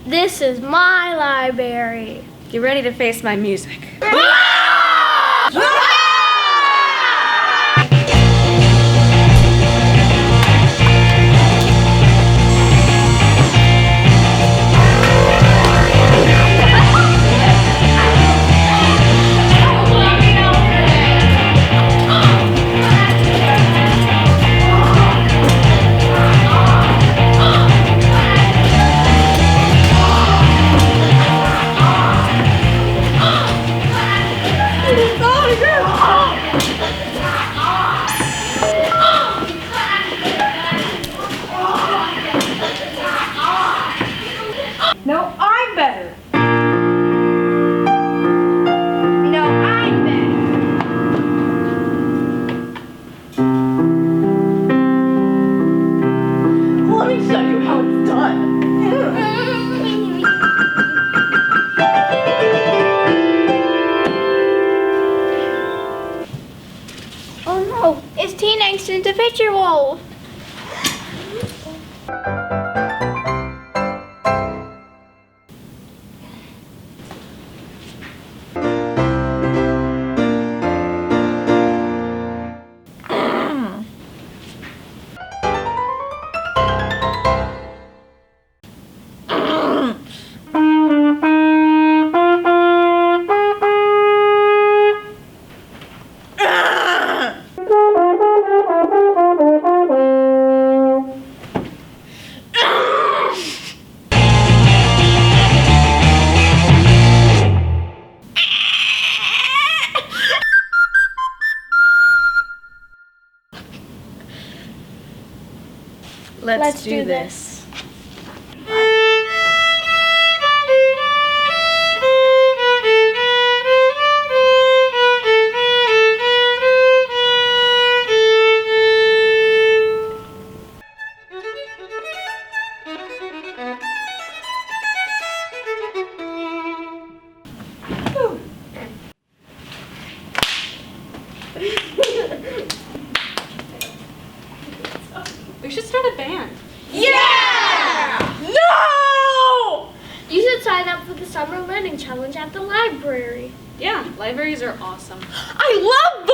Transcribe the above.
This is my library. Get ready to face my music. No, I'm better. No, I'm better. Let me show you how it's done. Oh no, it's Teen Angst individual. Let's do this. We should start a band. Yeah! No! You should sign up for the Summer Learning Challenge at the library. Yeah, libraries are awesome. I love